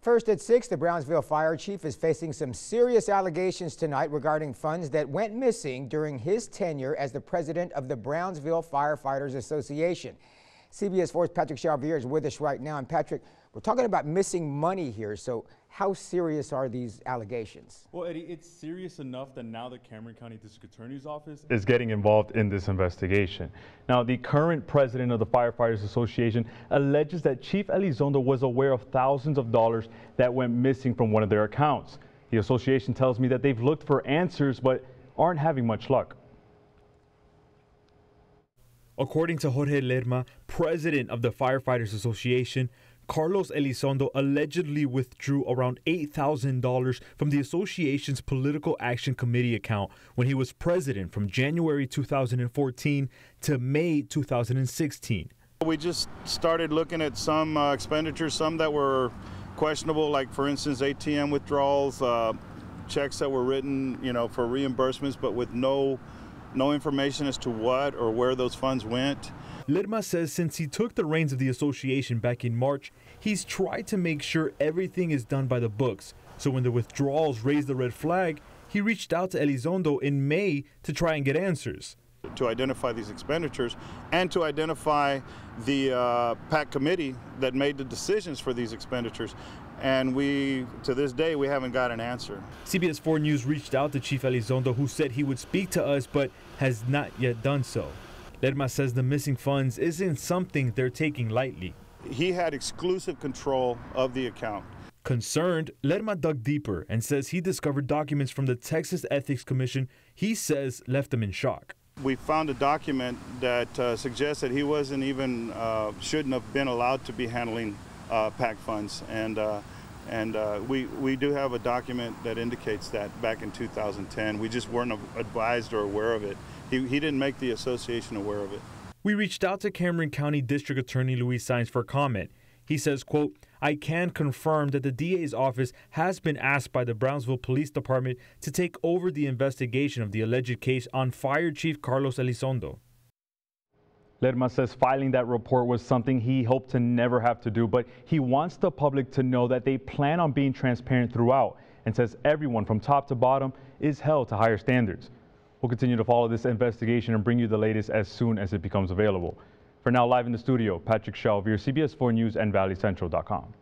First at 6, the Brownsville fire chief is facing some serious allegations tonight regarding funds that went missing during his tenure as the president of the Brownsville Firefighters Association. CBS 4's Patrick Chalvier is with us right now. And Patrick, we're talking about missing money here. So how serious are these allegations? Well, Eddie, it's serious enough that now the Cameron County District Attorney's Office is getting involved in this investigation. Now, the current president of the Firefighters Association alleges that Chief Elizondo was aware of thousands of dollars that went missing from one of their accounts. The association tells me that they've looked for answers but aren't having much luck. According to Jorge Lerma, president of the Firefighters Association, Carlos Elizondo allegedly withdrew around $8,000 from the association's Political Action Committee account when he was president from January 2014 to May 2016. We just started looking at some expenditures, some that were questionable, like for instance ATM withdrawals, checks that were written, for reimbursements, but with no information as to what or where those funds went. Lerma says since he took the reins of the association back in March, he's tried to make sure everything is done by the books. So when the withdrawals raised the red flag, he reached out to Elizondo in May to try and get answers. To identify these expenditures and to identify the PAC committee that made the decisions for these expenditures. And to this day, we haven't got an answer. CBS 4 News reached out to Chief Elizondo, who said he would speak to us, but has not yet done so. Lerma says the missing funds isn't something they're taking lightly. He had exclusive control of the account. Concerned, Lerma dug deeper and says he discovered documents from the Texas Ethics Commission he says left him in shock. We found a document that suggests that he wasn't even, shouldn't have been allowed to be handling PAC funds. And we do have a document that indicates that back in 2010. We just weren't advised or aware of it. He didn't make the association aware of it. We reached out to Cameron County District Attorney Luis Saenz for comment. He says, quote, "I can confirm that the DA's office has been asked by the Brownsville Police Department to take over the investigation of the alleged case on Fire Chief Carlos Elizondo." Lerma says filing that report was something he hoped to never have to do, but he wants the public to know that they plan on being transparent throughout, and says everyone from top to bottom is held to higher standards. We'll continue to follow this investigation and bring you the latest as soon as it becomes available. For now, live in the studio, Patrick Chalvier, CBS 4 News and ValleyCentral.com.